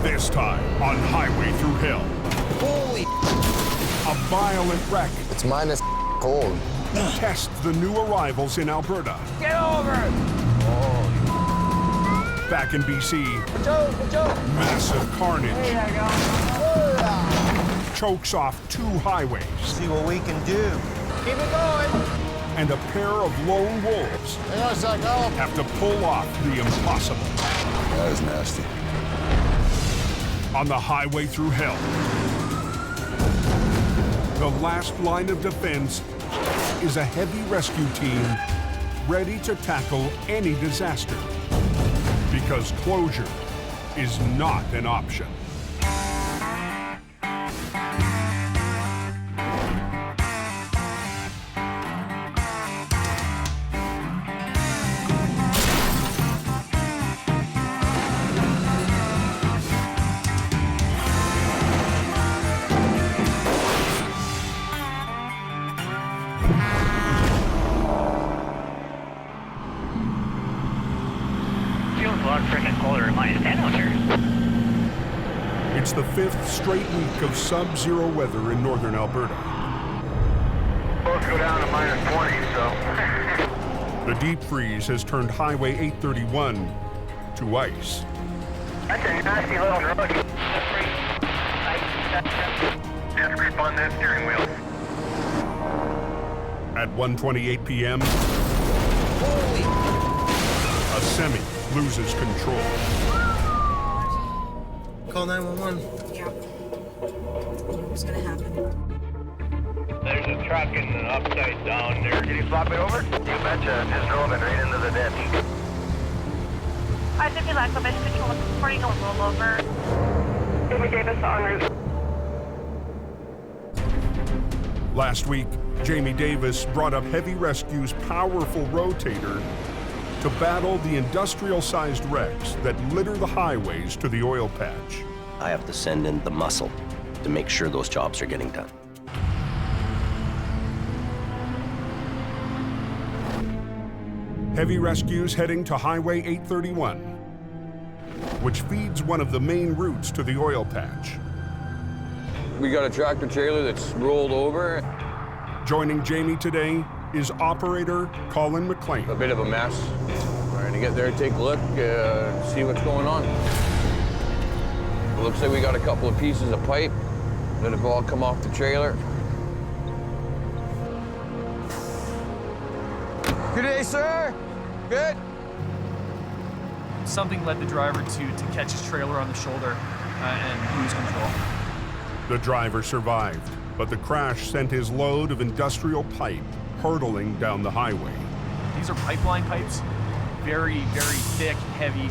This time on Highway Thru Hell. Holy! A violent wreck It's minus cold. tests the new arrivals in Alberta. Get over! Back in B.C., massive carnage There you go. chokes off 2 highways See what we can do. Keep it going. and a pair of lone wolves Hang on a sec, Al. have to pull off the impossible. That is nasty. On the Highway Thru Hell, the last line of defense is a heavy rescue team ready to tackle any disaster, because closure is not an option. Feels a lot freaking colder than minus 10 out here. It's the 5th straight week of sub-zero weather in northern Alberta. Both go down to minus 20, so. The deep freeze has turned Highway 831 to ice. That's a nasty little road. Just grip on that steering wheel. At 1:28 p.m., a semi loses control. Call 911. Yeah. What's gonna happen? There's a truck in the upside down there. Can you flop it over? You betcha. Just drove it right into the ditch. I think you lack the best control before you go rollover. Highway Davis en route. Last week, Jamie Davis brought up Heavy Rescue's powerful rotator to battle the industrial-sized wrecks that litter the highways to the oil patch. I have to send in the muscle to make sure those jobs are getting done. Heavy Rescue's heading to Highway 831, which feeds one of the main routes to the oil patch. We got a tractor trailer that's rolled over. Joining Jamie today is operator Colin McLean. A bit of a mess. Trying to get there, take a look, see what's going on. It looks like we got a couple of pieces of pipe that have all come off the trailer. Good day, sir. Good. Something led the driver to catch his trailer on the shoulder and lose control. The driver survived, but the crash sent his load of industrial pipe hurtling down the highway. These are pipeline pipes, very, very thick, heavy.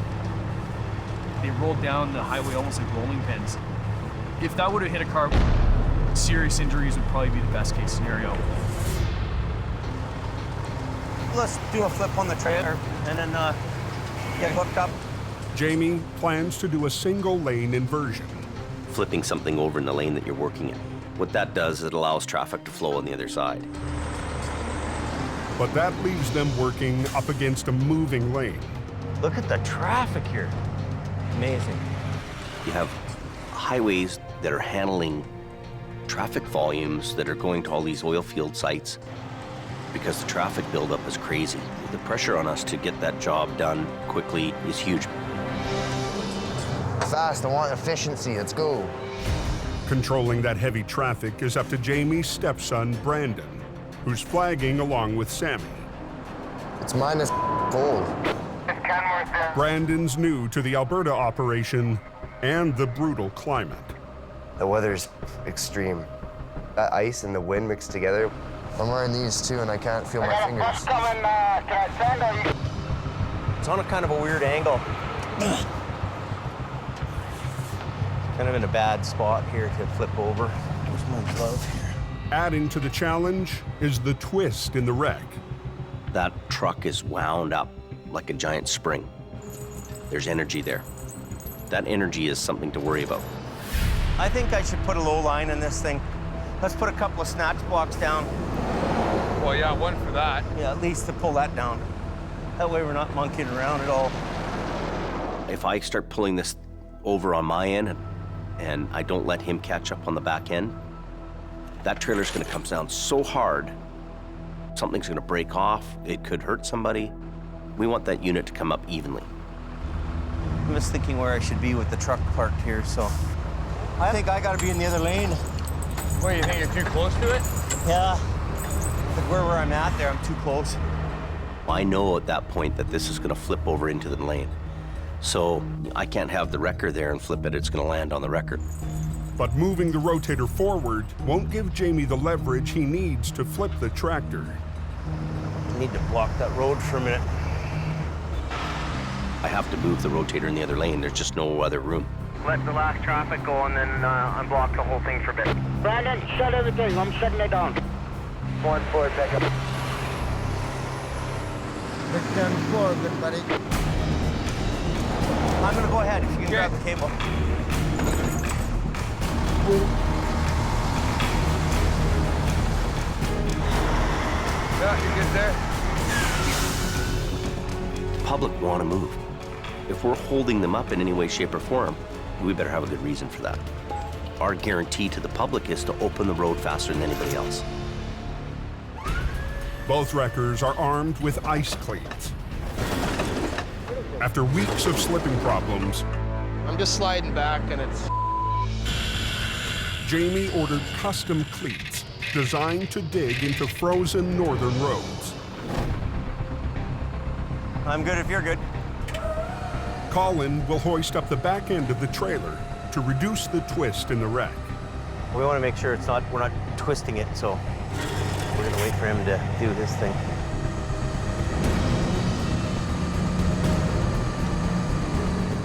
They rolled down the highway almost like rolling pins. If that would have hit a car, serious injuries would probably be the best case scenario. Let's do a flip on the trailer and then get hooked up. Jamie plans to do a single lane inversion. Flipping something over in the lane that you're working in. What that does, it allows traffic to flow on the other side. But that leaves them working up against a moving lane. Look at the traffic here. Amazing. You have highways that are handling traffic volumes that are going to all these oil field sites because the traffic buildup is crazy. The pressure on us to get that job done quickly is huge. Fast, I want efficiency. Let's go. Controlling that heavy traffic is up to Jamie's stepson, Brandon, who's flagging along with Sammy. It's minus cold. Brandon's new to the Alberta operation and the brutal climate. The weather's extreme. That ice and the wind mixed together. I'm wearing these too, and I can't feel my fingers. It's on a kind of a weird angle. Kind of in a bad spot here to flip over. Where's my glove here? Adding to the challenge is the twist in the wreck. That truck is wound up like a giant spring. There's energy there. That energy is something to worry about. I think I should put a low line in this thing. Let's put a couple of snatch blocks down. Well, yeah, one for that. Yeah, at least to pull that down. That way we're not monkeying around at all. If I start pulling this over on my end and I don't let him catch up on the back end, that trailer's gonna come down so hard, something's gonna break off, it could hurt somebody. We want that unit to come up evenly. I'm just thinking where I should be with the truck parked here, so I think I gotta be in the other lane. What, you think you're too close to it? Yeah, like where I'm at there, I'm too close. I know at that point that this is gonna flip over into the lane. So I can't have the wrecker there and flip it, it's gonna land on the wrecker. But moving the rotator forward won't give Jamie the leverage he needs to flip the tractor. I need to block that road for a minute. I have to move the rotator in the other lane, there's just no other room. Let the last traffic go and then unblock the whole thing for a bit. Brandon, shut everything. I'm shutting it down. Going forward, back up. Look down the floor, good buddy. I'm gonna go ahead if you can grab the cable. Yeah, you get there? Public want to move. If we're holding them up in any way, shape, or form, we better have a good reason for that. Our guarantee to the public is to open the road faster than anybody else. Both wreckers are armed with ice cleats. After weeks of slipping problems, I'm just sliding back and it's... Jamie ordered custom cleats designed to dig into frozen northern roads. I'm good if you're good. Colin will hoist up the back end of the trailer to reduce the twist in the wreck. We want to make sure we're not twisting it, so we're gonna wait for him to do his thing.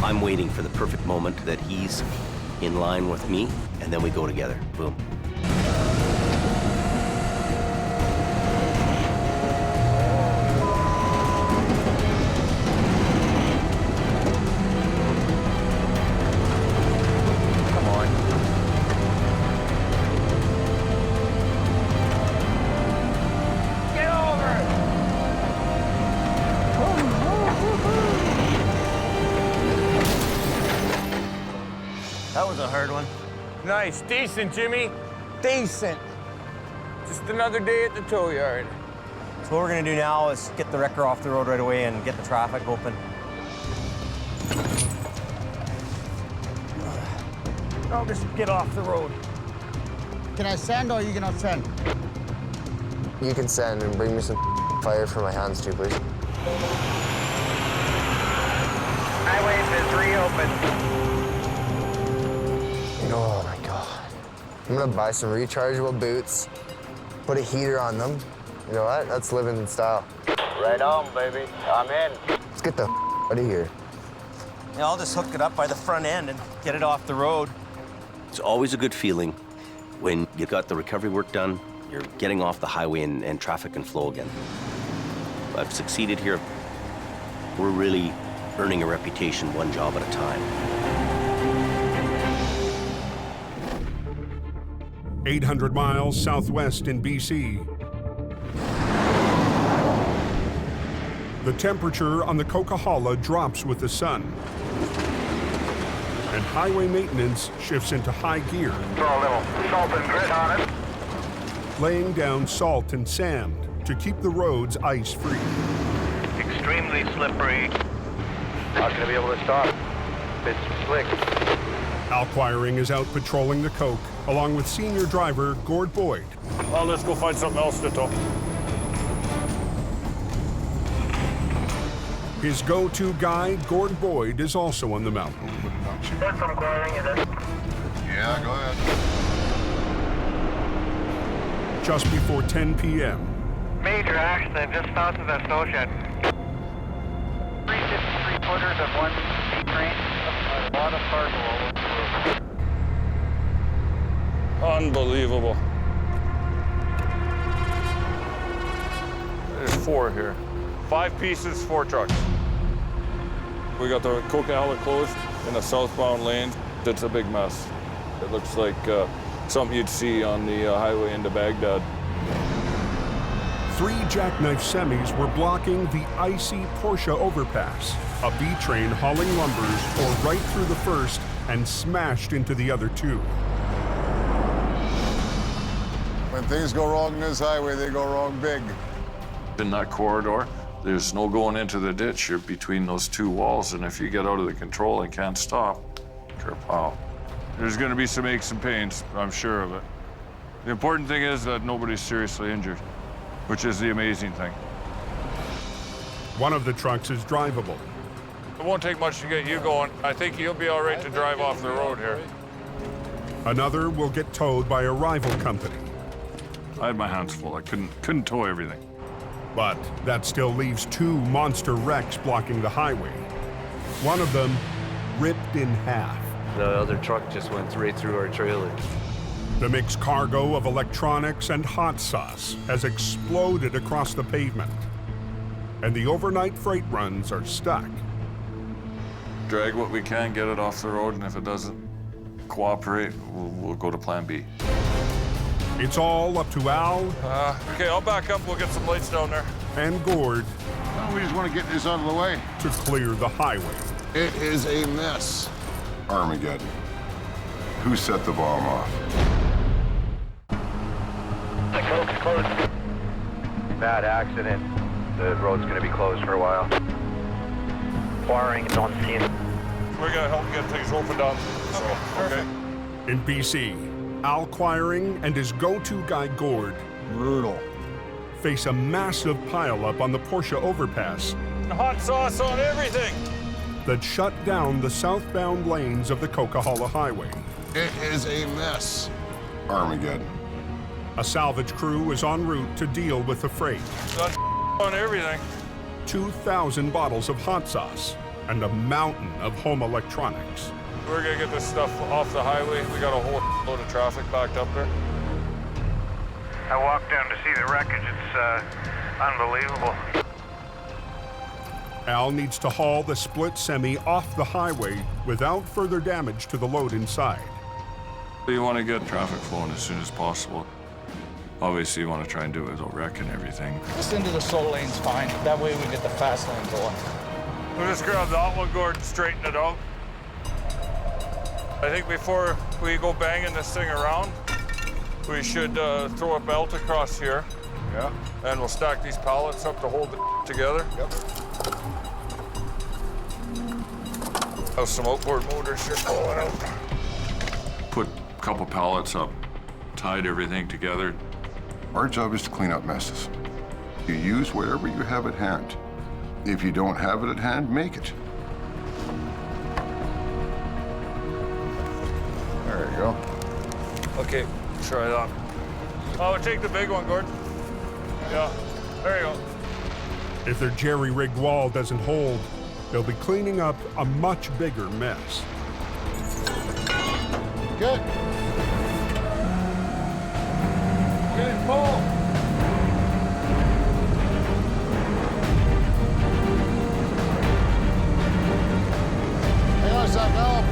I'm waiting for the perfect moment that he's in line with me, and then we go together. Boom. That was a hard one. Nice, decent, Jimmy. Decent. Just another day at the tow yard. So what we're gonna do now is get the wrecker off the road right away and get the traffic open. I'll just get off the road. Can I send or are you gonna send? You can send and bring me some fire for my hands too, please. Highway is reopened. Oh my God. I'm gonna buy some rechargeable boots, put a heater on them. You know what? That's living in style. Right on, baby. I'm in. Let's get the out of here. Yeah, I'll just hook it up by the front end and get it off the road. It's always a good feeling when you got the recovery work done, you're getting off the highway and traffic can flow again. I've succeeded here. We're really earning a reputation one job at a time. 800 miles southwest in BC. The temperature on the Coquihalla drops with the sun, and highway maintenance shifts into high gear, Throw a little salt and grit on it. laying down salt and sand to keep the roads ice-free. Extremely slippery. Not gonna be able to stop. It's slick. Quiring is out patrolling the Coke, along with senior driver Gord Boyd. Well, let's go find something else to tow. His go-to guy, Gord Boyd, is also on the mountain. There's some quiring in it. Yeah, go ahead. Just before 10 p.m., Major accident just south of that snow shed. 353 footers of one train. A lot of cargo all over the road. Unbelievable. There's 4 here. 5 pieces, 4 trucks. We got the Coquihalla closed in a southbound lane. It's a big mess. It looks like something you'd see on the highway into Baghdad. 3 jackknife semis were blocking the icy Porsche overpass. A B train hauling lumbers tore right through the first and smashed into the other 2. When things go wrong in this highway, they go wrong big. In that corridor, there's no going into the ditch. You're between those 2 walls, and if you get out of the control and can't stop, kerpow. There's gonna be some aches and pains, I'm sure of it. The important thing is that nobody's seriously injured, which is the amazing thing. One of the trucks is drivable. It won't take much to get you going. I think you'll be all right to drive off the road here. Another will get towed by a rival company. I had my hands full. I couldn't tow everything. But that still leaves 2 monster wrecks blocking the highway. One of them ripped in half. The other truck just went right through our trailer. The mixed cargo of electronics and hot sauce has exploded across the pavement. And the overnight freight runs are stuck. Drag what we can, get it off the road, and if it doesn't cooperate, we'll go to plan B. It's all up to Al. Okay, I'll back up. We'll get some lights down there. And Gord. Well, we just want to get this out of the way. To clear the highway. It is a mess. Armageddon. Who set the bomb off? The coke's closed. Bad accident. The road's going to be closed for a while. Quiring is on scene. We're going to help get things opened up. Okay. In BC, Al Quiring and his go-to guy Gord Brutal. face a massive pileup on the Porsche overpass. Hot sauce on everything. That shut down the southbound lanes of the Coquihalla Highway. It is a mess. Armageddon. A salvage crew is en route to deal with the freight. Got on everything. 2,000 bottles of hot sauce and a mountain of home electronics. We're gonna get this stuff off the highway. We got a whole load of traffic backed up there. I walked down to see the wreckage. It's unbelievable. Al needs to haul the split semi off the highway without further damage to the load inside. You want to get traffic flowing as soon as possible. Obviously, you want to try and do it without wrecking everything. Just into the slow lane's fine. That way we get the fast lane going. We'll just grab that one, Gordon, straighten it out. I think before we go banging this thing around, we should throw a belt across here. Yeah. And we'll stack these pallets up to hold it together. Yep. Have some outboard motors here going out. Put a couple pallets up, tied everything together. Our job is to clean up messes. You use whatever you have at hand. If you don't have it at hand, make it. There you go. Okay, try that. Oh, take the big one, Gordon. Yeah, there you go. If their jerry-rigged wall doesn't hold, they'll be cleaning up a much bigger mess. Good. Okay, pull. Hang on a sec, Al.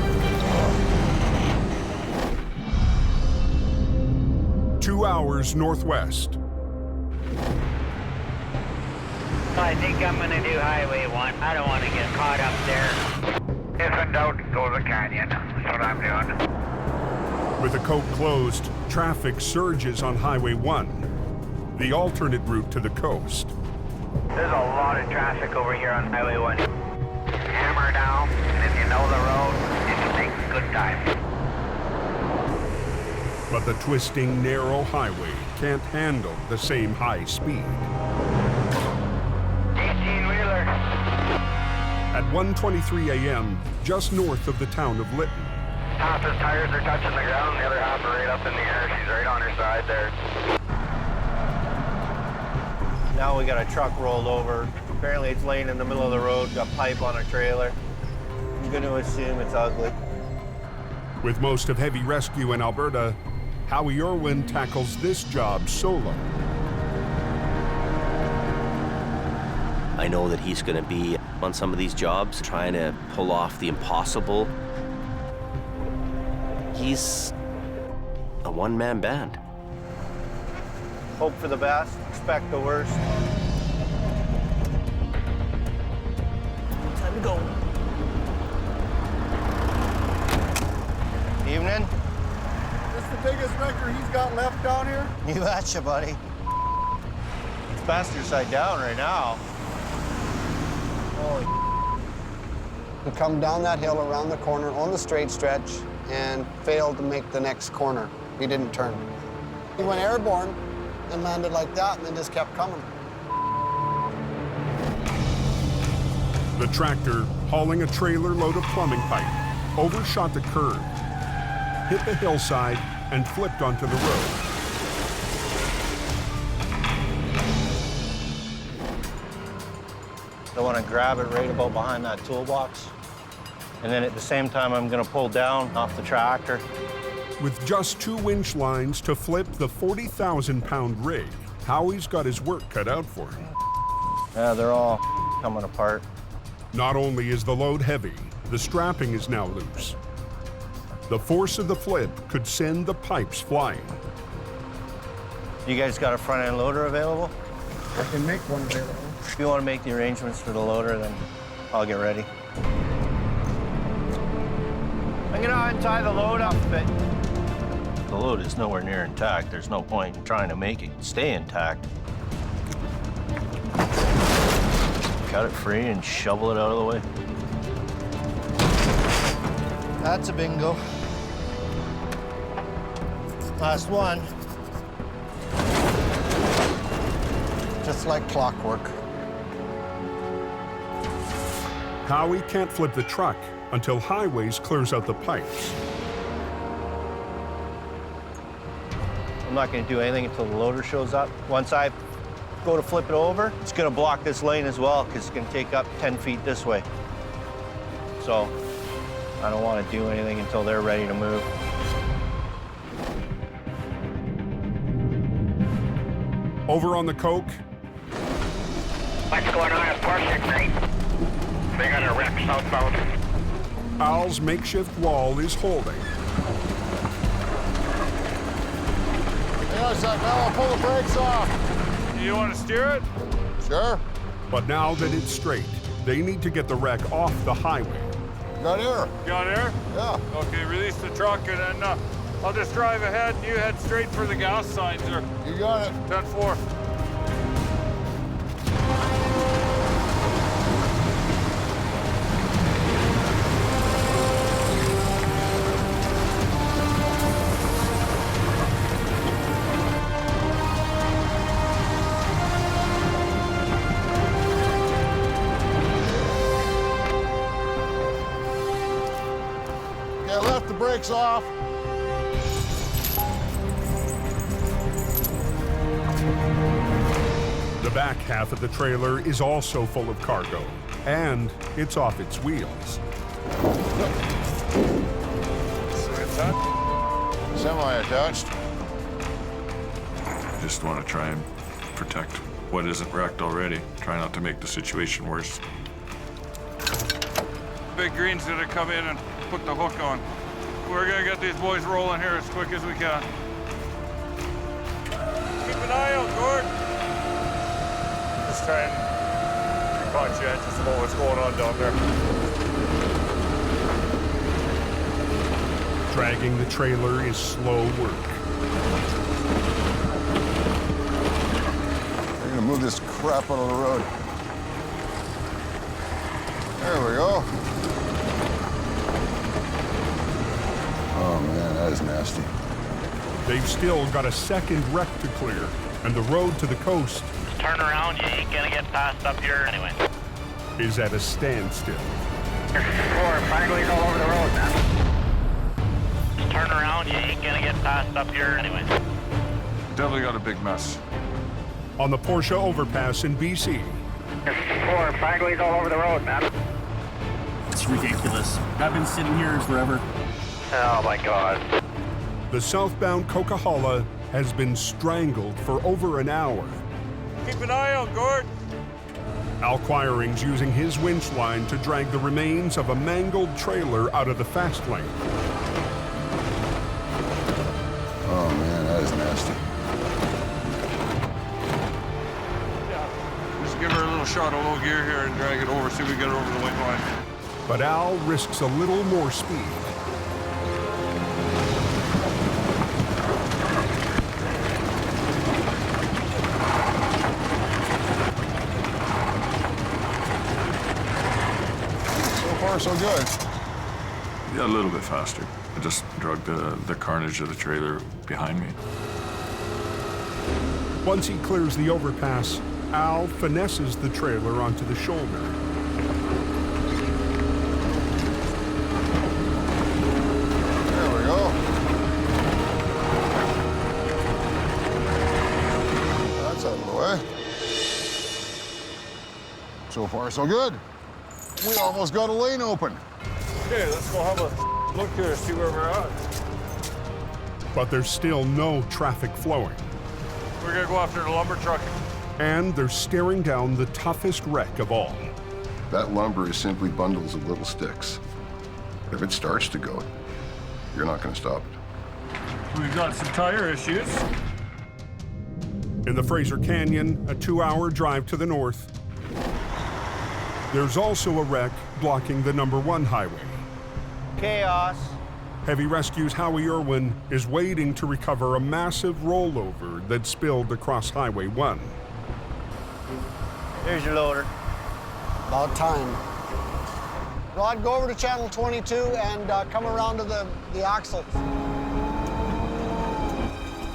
2 hours northwest. I think I'm gonna do Highway 1. I don't want to get caught up there. If in doubt, go to the canyon. That's what I'm doing. With the coke closed, traffic surges on Highway 1, the alternate route to the coast. There's a lot of traffic over here on Highway 1. Hammer down, and if you know the road, it takes a good time. But the twisting, narrow highway can't handle the same high speed. 18-wheeler. At 1:23 a.m., just north of the town of Lytton, Half his tires are touching the ground, the other half are right up in the air. She's right on her side there. Now we got a truck rolled over. Apparently it's laying in the middle of the road, got pipe on a trailer. I'm going to assume it's ugly. with most of heavy rescue in Alberta, Howie Irwin tackles this job solo. I know that he's going to be on some of these jobs trying to pull off the impossible. He's a one-man band. Hope for the best, expect the worst. Time to go. Evening. This is the biggest wrecker he's got left down here? You betcha, buddy. It's faster side down right now. Holy. We come down that hill around the corner on the straight stretch and failed to make the next corner. He didn't turn. He went airborne and landed like that and then just kept coming. The tractor, hauling a trailer load of plumbing pipe, overshot the curb, hit the hillside, and flipped onto the road. I want to grab it right about behind that toolbox. And then at the same time, I'm going to pull down off the tractor. With just 2 winch lines to flip the 40,000-pound rig, Howie's got his work cut out for him. Yeah, they're all coming apart. Not only is the load heavy, the strapping is now loose. The force of the flip could send the pipes flying. You guys got a front end loader available? I can make one available. If you want to make the arrangements for the loader, then I'll get ready. I'm going to untie the load up a bit. The load is nowhere near intact. There's no point in trying to make it stay intact. Cut it free and shovel it out of the way. That's a bingo. Last one. Just like clockwork. Howie can't flip the truck until Highways clears out the pipes. I'm not going to do anything until the loader shows up. Once I go to flip it over, it's going to block this lane as well because it's going to take up 10 feet this way. So I don't want to do anything until they're ready to move. Over on the Coke, What's going on at Portia Creek? They got a wreck southbound. Al's makeshift wall is holding. Hey, Isaac, now I'll pull the brakes off. You want to steer it? Sure. But now that it's straight, they need to get the wreck off the highway. Got air. Got air? Yeah. Okay, release the truck and then I'll just drive ahead and you head straight for the gas signs there. You got it. 10-4. Okay, left the brakes off. The back half of the trailer is also full of cargo, and it's off its wheels. Semi-attached. Just want to try and protect what isn't wrecked already. Try not to make the situation worse. Big Green's gonna come in and put the hook on. We're gonna get these boys rolling here as quick as we can. Keep an eye out, Gord. Just try and be conscientious about what's going on down there. Dragging the trailer is slow work. We're gonna move this crap out of the road. There we go. Oh man, that is nasty. They've still got a second wreck to clear, and the road to the coast Turn around, you ain't gonna get passed up here anyway. is at a standstill. 4, Fragley's all over the road, man. Turn around, you ain't gonna get passed up here anyway. Definitely got a big mess. On the Porsche overpass in BC, 4, Fragley's all over the road, man. It's ridiculous. I've been sitting here forever. Oh my God. the southbound Coquihalla has been strangled for over an hour. Keep an eye out, Gord. Al Quiring's using his winch line to drag the remains of a mangled trailer out of the fast lane. Oh man, that is nasty. shot of low gear here and drag it over, see if we get it over the white line. But Al risks a little more speed. So far, so good. Yeah, a little bit faster. I just dragged the carnage of the trailer behind me. Once he clears the overpass, Al finesses the trailer onto the shoulder. There we go. That's out of the way. So far, so good. We almost got a lane open. Okay, let's go have a look here, see where we're at. But there's still no traffic flowing. We're gonna go after the lumber truck. And they're staring down the toughest wreck of all. That lumber is simply bundles of little sticks. If it starts to go, you're not going to stop it. We've got some tire issues. In the Fraser Canyon, a 2-hour drive to the north, there's also a wreck blocking the #1 highway. Chaos. Heavy Rescue's Howie Irwin is waiting to recover a massive rollover that spilled across Highway 1. There's your loader. About time. Rod, go over to channel 22 and come around to the axle.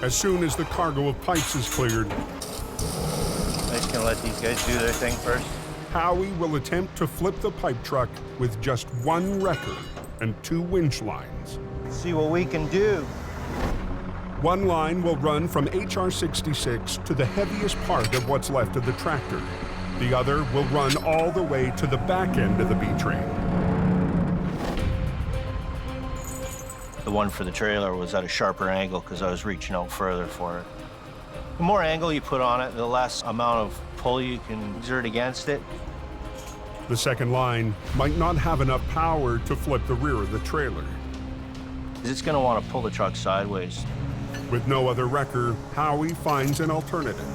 As soon as the cargo of pipes is cleared, I'm just gonna let these guys do their thing first. Howie will attempt to flip the pipe truck with just 1 wrecker and 2 winch lines. See what we can do. One line will run from HR-66 to the heaviest part of what's left of the tractor. The other will run all the way to the back end of the B-train. The one for the trailer was at a sharper angle because I was reaching out further for it. The more angle you put on it, the less amount of pull you can exert against it. The second line might not have enough power to flip the rear of the trailer. It's going to want to pull the truck sideways. With no other wrecker, Howie finds an alternative.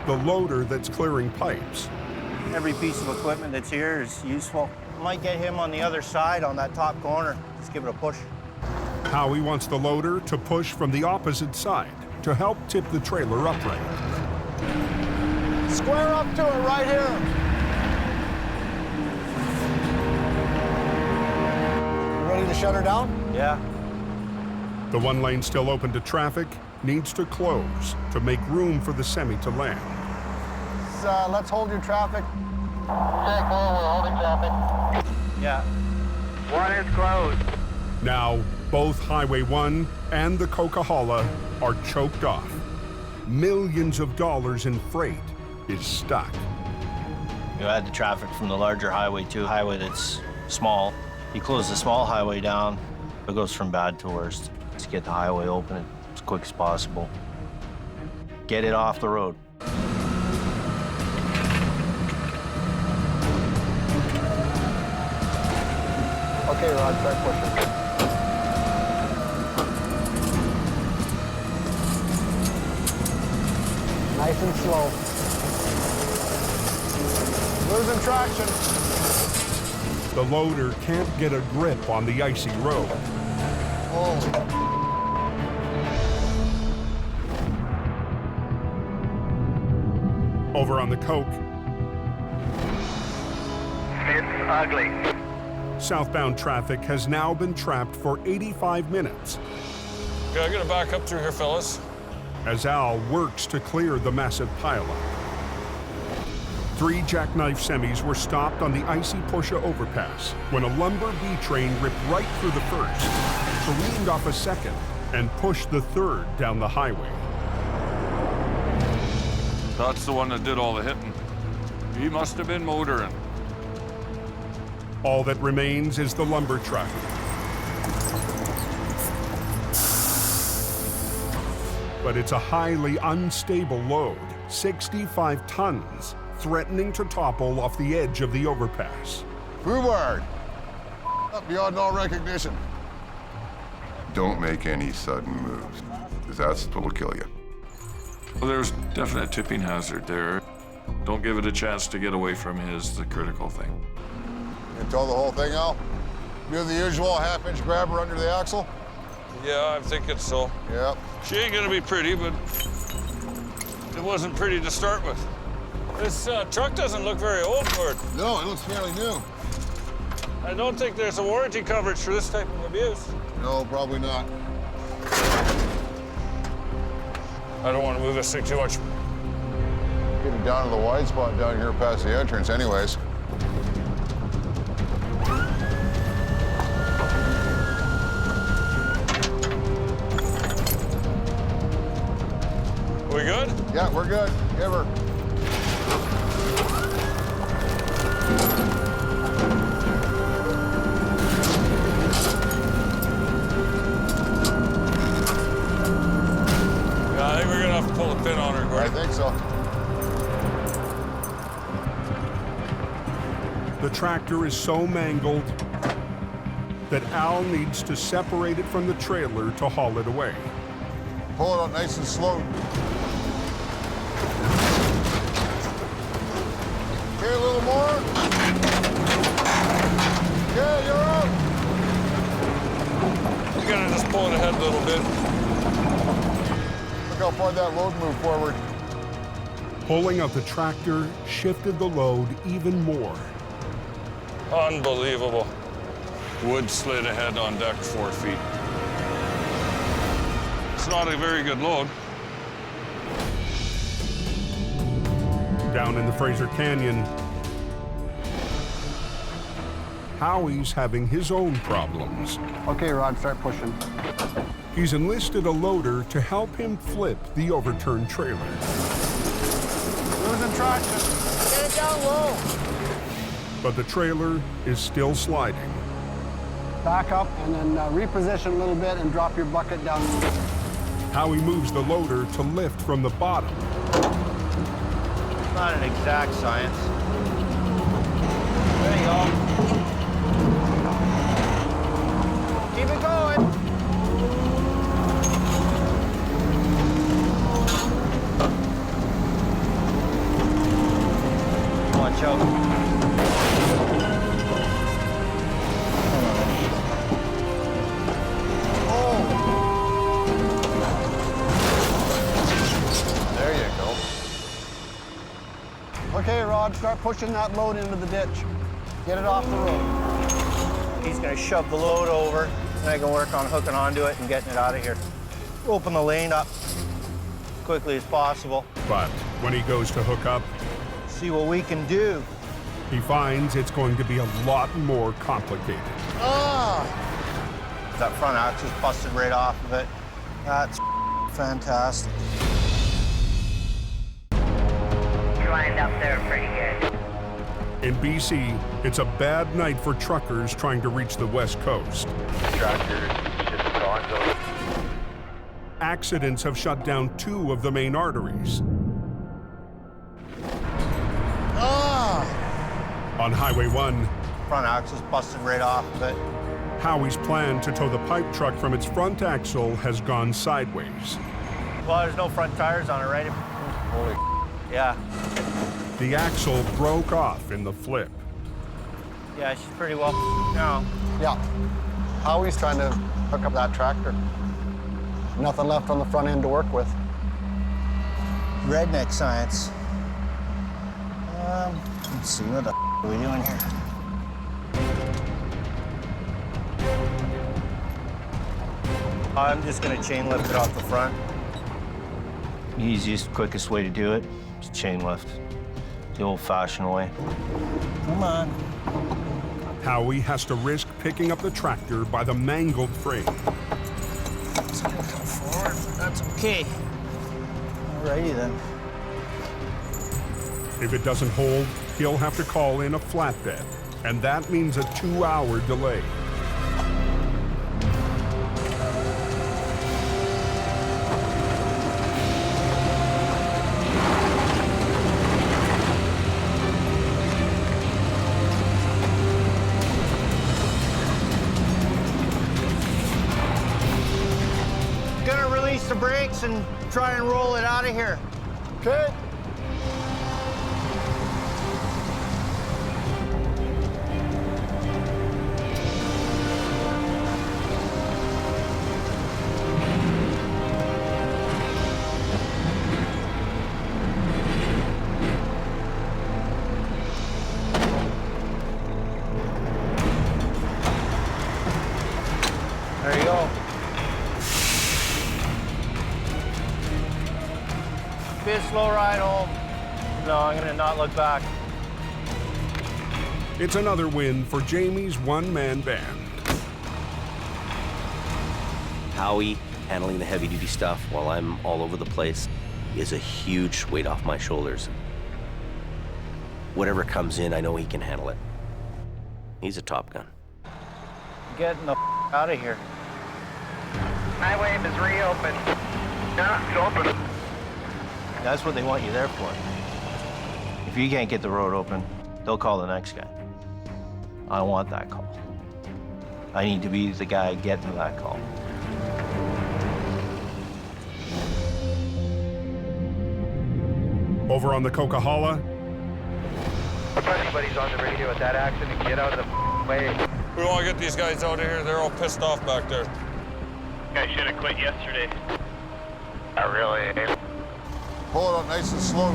The loader that's clearing pipes. Every piece of equipment that's here is useful. Might get him on the other side on that top corner. Just give it a push. Howie wants the loader to push from the opposite side to help tip the trailer upright. Square up to it right here. Ready to shut her down? Yeah. The one lane still open to traffic needs to close to make room for the semi to land. Let's hold your traffic. Check, we're holding traffic. Yeah. 1 is closed. Now, both Highway 1 and the Coquihalla are choked off. Millions of dollars in freight is stuck. You add the traffic from the larger highway to a highway that's small. You close the small highway down, it goes from bad to worse. Just get the highway open as quick as possible. Get it off the road. Okay, Rod, start pushing. Nice and slow. Losing traction. The loader can't get a grip on the icy road. Oh. Over on the Coke, It's ugly. southbound traffic has now been trapped for 85 minutes Okay, I'm gonna back up through here, fellas. as Al works to clear the massive pileup. 3 jackknife semis were stopped on the icy Porsche overpass when a lumber B-train ripped right through the first, careened off a second, and pushed the third down the highway. That's the one that did all the hitting. He must have been motoring. All that remains is the lumber truck. But it's a highly unstable load, 65 tons, threatening to topple off the edge of the overpass. Rhubarb! Up beyond all recognition. Don't make any sudden moves, because that's what'll kill you. Well, there's definite tipping hazard there. Don't give it a chance to get away from you is the critical thing. You tow the whole thing out? Do the usual half-inch grabber under the axle? Yeah, I'm thinking so. Yep. She ain't gonna be pretty, but it wasn't pretty to start with. This truck doesn't look very old for it. No, it looks fairly new. I don't think there's a warranty coverage for this type of abuse. No, probably not. I don't want to move this thing too much. Getting down to the wide spot down here past the entrance anyways. We good? Yeah, we're good. Give her. Yeah, I think we're gonna have to pull a pin on her, Gordon. I think so. The tractor is so mangled that Al needs to separate it from the trailer to haul it away. Pull it out nice and slow. Okay, a little more. Yeah, you're out. You gotta just pull it ahead a little bit. Look how far that load moved forward. Pulling out the tractor shifted the load even more. Unbelievable. Wood slid ahead on deck 4 feet. It's not a very good load. Down in the Fraser Canyon, Howie's having his own problems. Okay, Rod, start pushing. He's enlisted a loader to help him flip the overturned trailer. Losing traction. Get it down low. But the trailer is still sliding. Back up and then reposition a little bit and drop your bucket down. Howie moves the loader to lift from the bottom. It's not an exact science. There you go. Keep it going. Watch out. There you go. Okay, Rod, start pushing that load into the ditch. Get it off the road. He's gonna shove the load over, and I can work on hooking onto it and getting it out of here. Open the lane up as quickly as possible. But when he goes to hook up, See what we can do. he finds it's going to be a lot more complicated. Ah! That front axle's busted right off of it. That's fantastic. You lined up there pretty good. In BC, it's a bad night for truckers trying to reach the West Coast. Tractor just gone, so Accidents have shut down 2 of the main arteries. Ah! On Highway 1, Front axle's busted right off of it. Howie's plan to tow the pipe truck from its front axle has gone sideways. Well, there's no front tires on it, right? Holy. Yeah. The axle broke off in the flip. Yeah, she's pretty well now. Yeah. Howie's trying to hook up that tractor. Nothing left on the front end to work with. Redneck science. Let's see, what the are we doing here? I'm just gonna chain lift it off the front. Easiest, quickest way to do it is chain lift. The old-fashioned way. Come on. Howie has to risk picking up the tractor by the mangled frame. It's gonna come forward, but that's okay. Alrighty then. If it doesn't hold, he'll have to call in a flatbed, and that means a 2-hour delay. Gonna release the brakes and try and roll it out of here. Okay. There you go. Be a slow ride home. No, I'm gonna not look back. It's another win for Jamie's one-man band. Howie handling the heavy-duty stuff while I'm all over the place is a huge weight off my shoulders. Whatever comes in, I know he can handle it. He's a Top Gun. Getting the out of here. Highway is reopened. Yeah, it's open. That's what they want you there for. If you can't get the road open, they'll call the next guy. I don't want that call. I need to be the guy getting that call. Over on the Coquihalla, If anybody's on the radio at that accident, get out of the way. We want to get these guys out of here. They're all pissed off back there. I should have quit yesterday. I really. Pull it up nice and slow.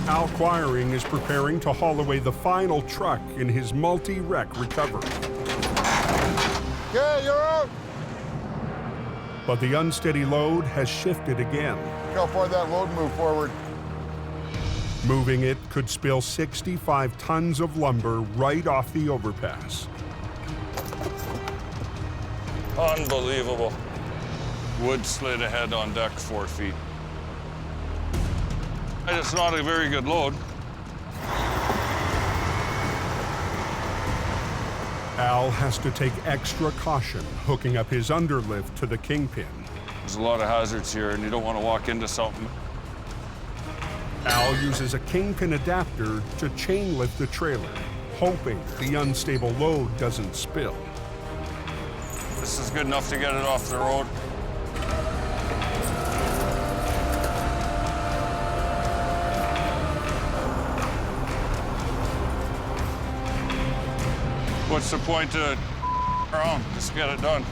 Al Quiring is preparing to haul away the final truck in his multi-wreck recovery. Okay, you're out. But the unsteady load has shifted again. Look how far that load moved forward. Moving it could spill 65 tons of lumber right off the overpass. Unbelievable. Wood slid ahead on deck 4 feet. And it's not a very good load. Al has to take extra caution hooking up his underlift to the kingpin. There's a lot of hazards here, and you don't want to walk into something. Al uses a kingpin adapter to chain lift the trailer, hoping the unstable load doesn't spill. This is good enough to get it off the road. What's the point to around? Just get it done.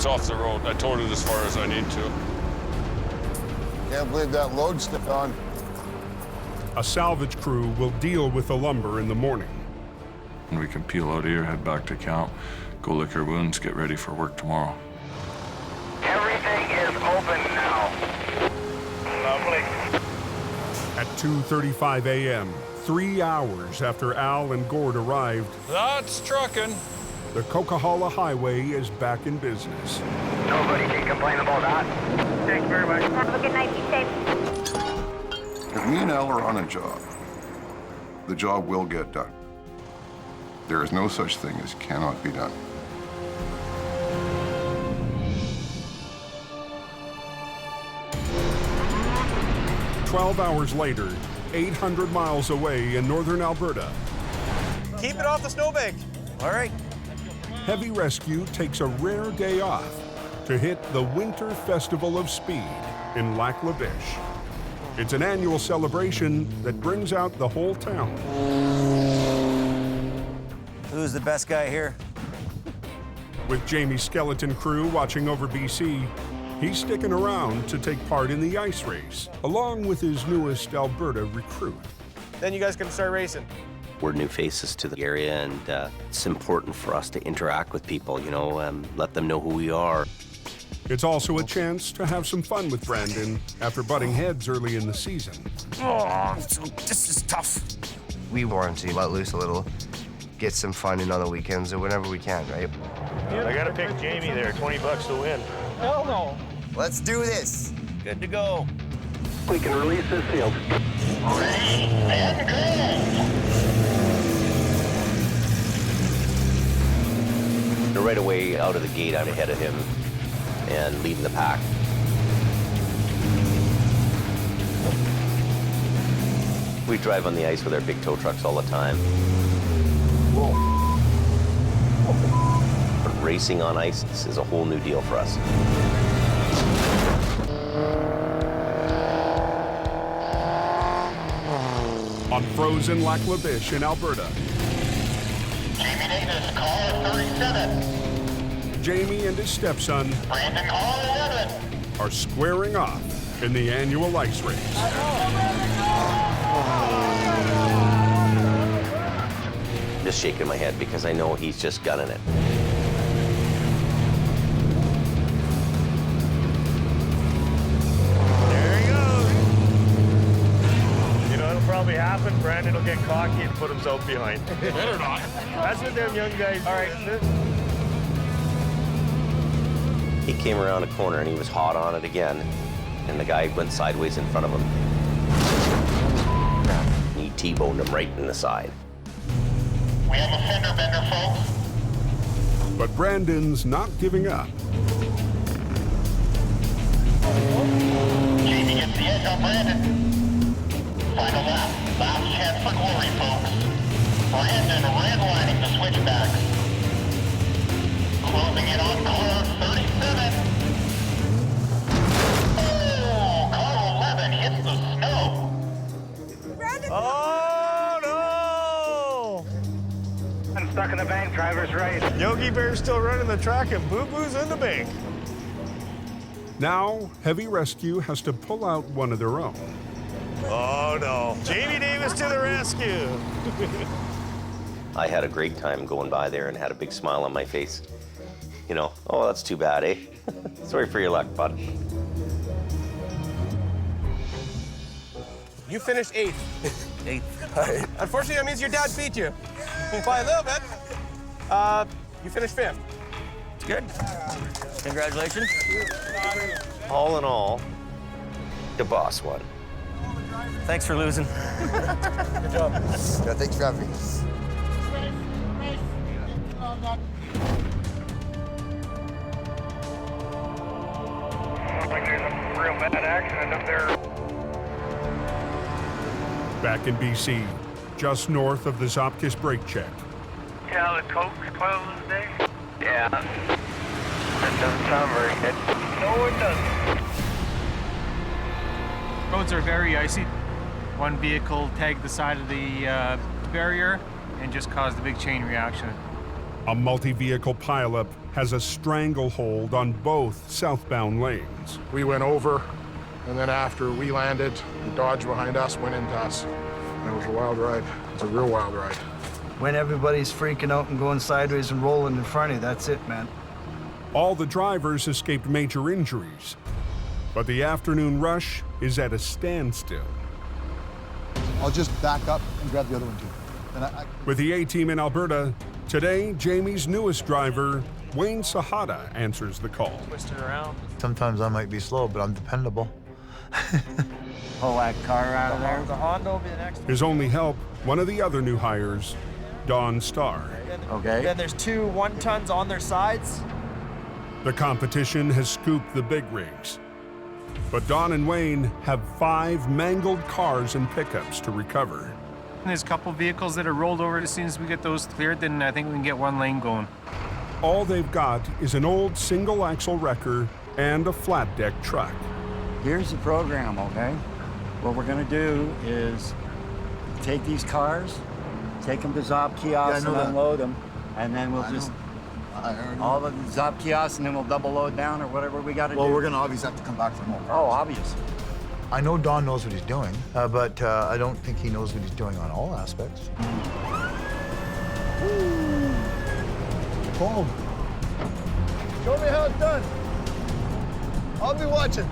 Off the road. I towed it as far as I need to. Can't believe that load stepped on. A salvage crew will deal with the lumber in the morning. And we can peel out here, head back to camp, go lick our wounds, get ready for work tomorrow. Everything is open now. Lovely. At 2:35 a.m., 3 hours after Al and Gord arrived, That's trucking. the Coquihalla Highway is back in business. Nobody can complain about that. Thanks very much. Have a good night. Be safe. If me and Al are on a job, the job will get done. There is no such thing as cannot be done. "12 hours later, 800 miles away in northern Alberta, Keep it off the snowbank. All right. Heavy Rescue takes a rare day off to hit the Winter Festival of Speed in Lac La Biche. It's an annual celebration that brings out the whole town. Who's the best guy here? With Jamie's skeleton crew watching over BC, he's sticking around to take part in the ice race, along with his newest Alberta recruit. Then you guys can start racing. We're new faces to the area, and it's important for us to interact with people, you know, let them know who we are. It's also a chance to have some fun with Brandon after butting heads early in the season. Oh, this is tough. We want to let loose a little, get some fun in on the weekends or whenever we can, right? I gotta pick Jamie there, 20 bucks to win. Hell no. Let's do this. Good to go. We can release this field. Ready and go! right away, out of the gate, I'm ahead of him and leading the pack. We drive on the ice with our big tow trucks all the time. But racing on ice is a whole new deal for us. On frozen Lac La Biche in Alberta. Jamie Davis, caller 37. Jamie and his stepson Brandon, caller 11. are squaring off in the annual ice race. Just shaking my head because I know he's just gunning it. There he goes. You know what'll probably happen? Brandon will get cocky and put himself behind. Better not. That's what them young guys. All right. He came around a corner and he was hot on it again, and the guy went sideways in front of him. And he T-boned him right in the side. We have a fender bender, folks. But Brandon's not giving up. Jamie gets the edge on Brandon. Final lap. Last chance for glory, folks. Brandon redlining the switchbacks. Closing in on car 37. Oh, car 11 hits the snow. Oh, no! I'm stuck in the bank, driver's right. Yogi Bear's still running the track and Boo Boo's in the bank. Now, Heavy Rescue has to pull out one of their own. Oh, no. Jamie Davis to the rescue. I had a great time going by there and had a big smile on my face. You know, oh, that's too bad, eh? Sorry for your luck, bud. You finished 8th. 8th. Unfortunately, that means your dad beat you by a little bit. You finished 5th. It's good. Congratulations. All in all, the boss won. Thanks for losing. Good job. Yeah, thanks for having me. Looks like there's a real bad accident up there. Back in BC, just north of the Zopkis brake check. Yeah, the Coke's closed today. Yeah. That doesn't sound very good. No, it doesn't. Roads are very icy. One vehicle tagged the side of the barrier and just caused a big chain reaction. A multi-vehicle pileup has a stranglehold on both southbound lanes. We went over, and then after we landed, the Dodge behind us went into us. And it was a wild ride. It's a real wild ride. When everybody's freaking out and going sideways and rolling in front of you, that's it, man. All the drivers escaped major injuries, but the afternoon rush is at a standstill. I'll just back up and grab the other one too. And With the A-team in Alberta, today Jamie's newest driver, Wayne Sahada, answers the call. Twist it around. Sometimes I might be slow, but I'm dependable. Pull that car out of there. The Honda will be the next one. His only help, one of the other new hires, Don Starr. Okay. Then there's 2 1-tons on their sides. The competition has scooped the big rigs. But Don and Wayne have 5 mangled cars and pickups to recover. There's a couple vehicles that are rolled over. As soon as we get those cleared, then I think we can get one lane going. All they've got is an old single-axle wrecker and a flat-deck truck. Here's the program, okay? What we're gonna do is take these cars, take them to Zop kiosks and unload them, and then we'll just all the Zop kiosks, and then we'll double load down or whatever we gotta do. Well, we're gonna obviously have to come back for more cars. Oh, obvious. I know Don knows what he's doing, but I don't think he knows what he's doing on all aspects. Boom. Show me how it's done. I'll be watching.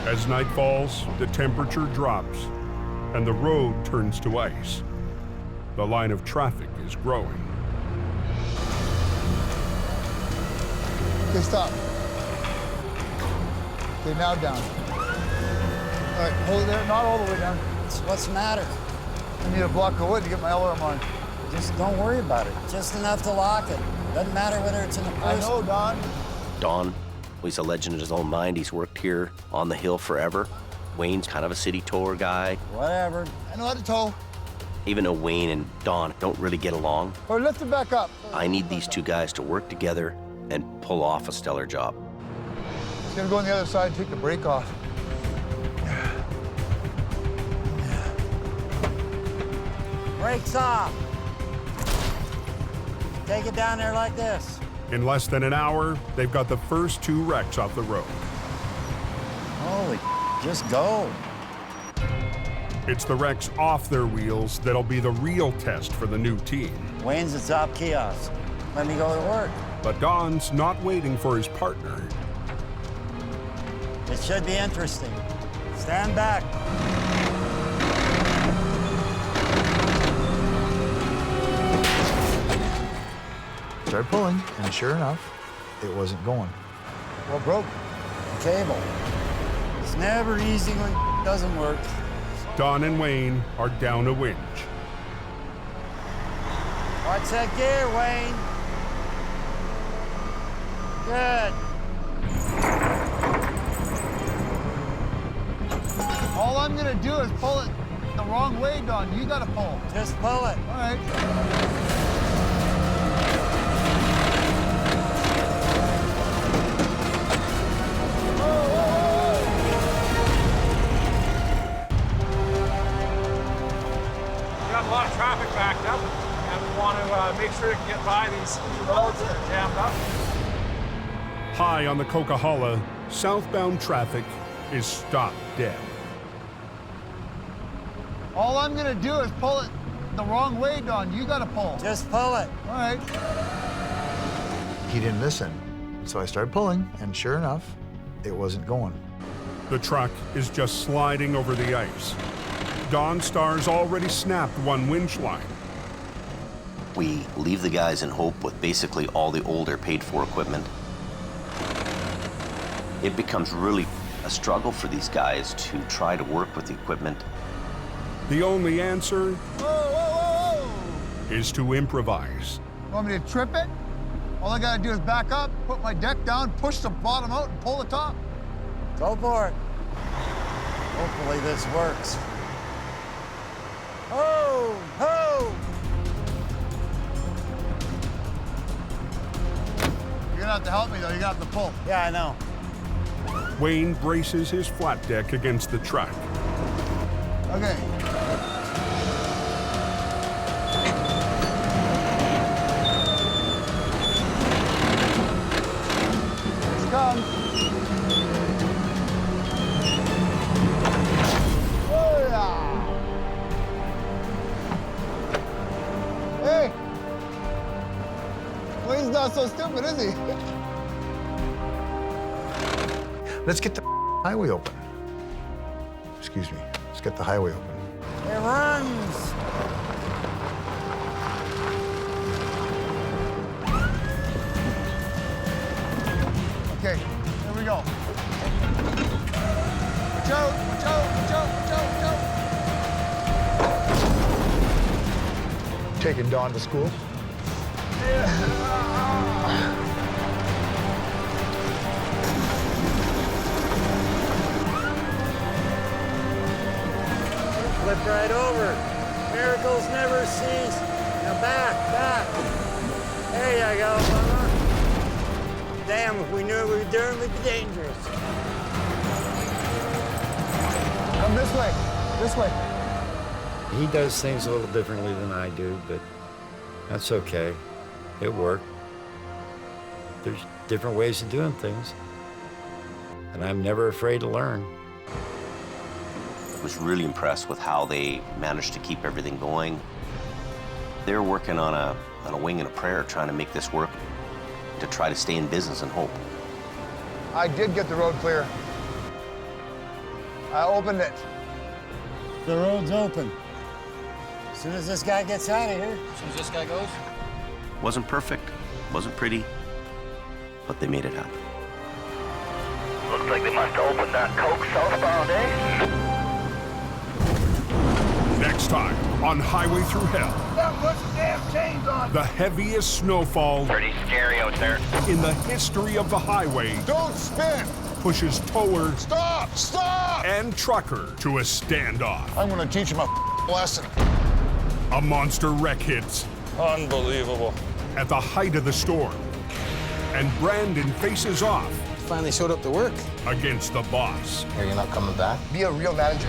As night falls, the temperature drops, and the road turns to ice. The line of traffic is growing. Okay, stop. Okay, now down. All right, hold it there, not all the way down. What's the matter? I need a block of wood to get my alarm on. Just don't worry about it. Just enough to lock it. Doesn't matter whether it's in the first. I know, Don. Don, well, he's a legend in his own mind. He's worked here on the hill forever. Wayne's kind of a city tour guy. Whatever. I know how to tow. Even though Wayne and Don don't really get along, Or lift it back up. I need these two guys to work together and pull off a stellar job. He's gonna go on the other side and take the brake off. Brakes off. Take it down there like this. In less than an hour, they've got the first 2 wrecks off the road. Holy, just go. It's the wrecks off their wheels that'll be the real test for the new team. Wayne's the top kiosk. Let me go to work. But Don's not waiting for his partner. It should be interesting. Stand back. Started pulling, and sure enough, it wasn't going. What broke? The cable. It's never easy when it doesn't work. Don and Wayne are down a winch. Watch that gear, Wayne. Good. All I'm gonna do is pull it the wrong way, Don. You gotta pull. Just pull it. All right. A lot of traffic backed up, and we want to make sure we can get by these roads that are jammed up. High on the Coquihalla, southbound traffic is stopped dead. All I'm gonna do is pull it the wrong way, Don. You gotta pull. Just pull it. All right. He didn't listen, so I started pulling, and sure enough, it wasn't going. The truck is just sliding over the ice. Don Star's already snapped one winch line. We leave the guys in Hope with basically all the older paid-for equipment. It becomes really a struggle for these guys to try to work with the equipment. The only answer is to improvise. You want me to trip it? All I gotta do is back up, put my deck down, push the bottom out, and pull the top. Go for it. Hopefully this works. Ho! Ho! You're gonna have to help me, though. You're gonna have to pull. Yeah, I know. Wayne braces his flat deck against the truck. Okay. Here it comes. Oh, yeah. Hey! Wayne's not so stupid, is he? Let's get the highway open. Excuse me. Let's get the highway open. It runs. Okay, here we go. Watch out, watch out, watch out, watch out, watch out. Taking Dawn to school. Flip right over. Miracles never cease. Now back, back. There you go, mama. Damn, if we knew what we were doing, we'd be dangerous. Come this way, this way. He does things a little differently than I do, but that's okay. It worked. There's different ways of doing things, and I'm never afraid to learn. I was really impressed with how they managed to keep everything going. They're working on a wing and a prayer, trying to make this work, to try to stay in business and hope. I did get the road clear. I opened it. The road's open. As soon as this guy gets out of here. As soon as this guy goes. Wasn't perfect, wasn't pretty, but they made it happen. Looks like they must have opened that Coke southbound, eh? Next Next time on Highway Thru Hell. Now put some damn chains on. The heaviest snowfall Pretty scary out there. in the history of the highway Don't spin. pushes tower Stop. Stop. and trucker to a standoff. I'm going to teach him a lesson. A monster wreck hits Unbelievable. at the height of the storm, and Brandon faces off Finally showed up to work. against the boss. Are you not coming back? Be a real manager.